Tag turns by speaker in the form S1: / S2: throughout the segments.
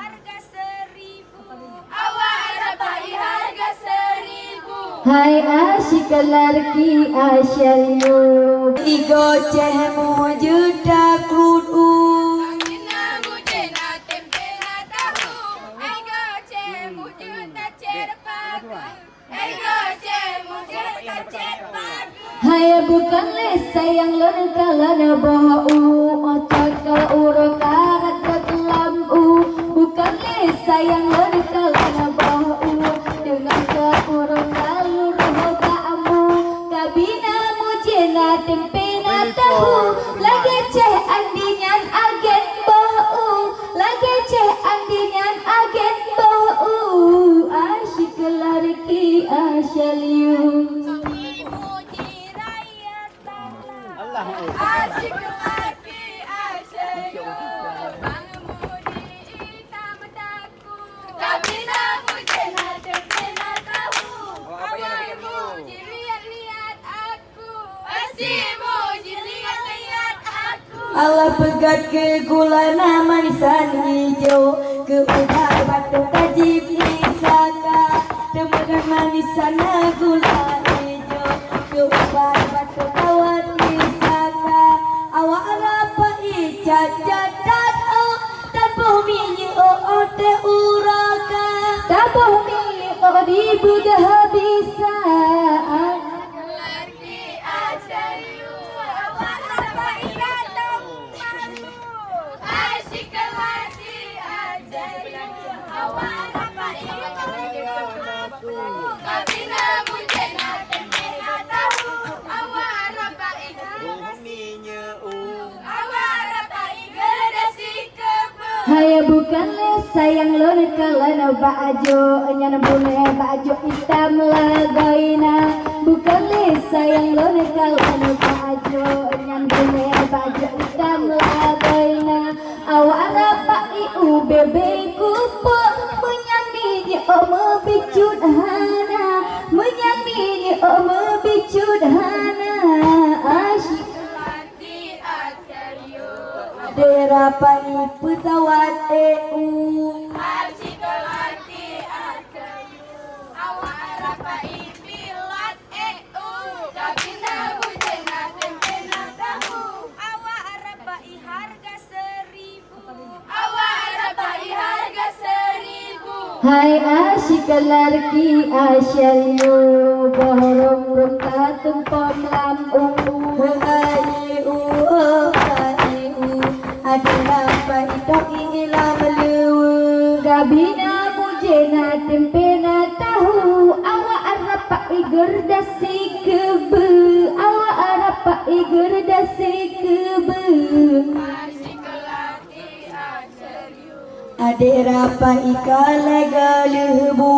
S1: harga 1.000. Awak rabai harga 1.000.
S2: Hai asyik lelaki asyalyo Igo cehmu juta kudu
S1: Kina mujena tempe na tahu. Ego cemu juta cerpaku. Ego cemu juta cerpaku.
S2: Hai bukan le sayang lon kalana bau Otak kal urang karat kelam Bukan le sayang lon kalana bau Dengan ke urang kalur kamu Kabina mujena tempe na tahu Lagi ceh andingan agen bau Lagi ceh andingan agen bau Asyik lelaki asyalyu
S1: Asyik lelaki asyik Pengemudi hitam daku. Kabina mujena tempe na tahu. Awak muji lihat-lihat aku. Asyik muji lihat-lihat aku.
S2: Allah pegat ke gulana manisan hijau Ke ubar batu tajib nisaka Temukan manisan gula hijau Ke ubar batu kawat nisaka Awak apa icat jadat Dan bumi o te uraka Dan bumi o di budah bisa
S1: Lelaki asyik awak rabai datang malu. Asyik lelaki asyik awak rabai malu. Kabina mujena tempe na tahu. Awak rabai awak rabai gedasi kebe.
S2: Hai bukan le sayang lo kalana baju Nyan bune baju hitam lagoina Bukan le sayang lo kalana baju Nyan bune baju hitam lagoina Awak rapai bebe kupo Menyanyi oma bicut hana Menyanyi oma bicut hana Asyik
S1: Lelaki asyik
S2: derapai petawat
S1: Asyik lelaki asyik awak rabai pilat Kabina mujena tempe na tahu. Awak rabai harga 1.000. Awak rabai harga 1.000.
S2: Hai asyik lelaki asyalyo Bohorong rongka tumpom lambung Hai Ada apa idak ilang lewe Gabina mujena tempe na tahu Awak rapai gerdasi kebe Awak rapai gerdasi kebe
S1: Asyik lelaki asyik
S2: Ade rapai kalega lebu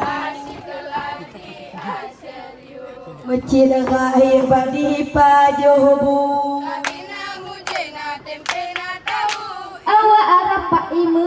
S1: Asyik lelaki asyik
S2: Mecil gahir badi pajohbu
S1: Kabina mujena tempe na tahu.
S2: Awak rapai me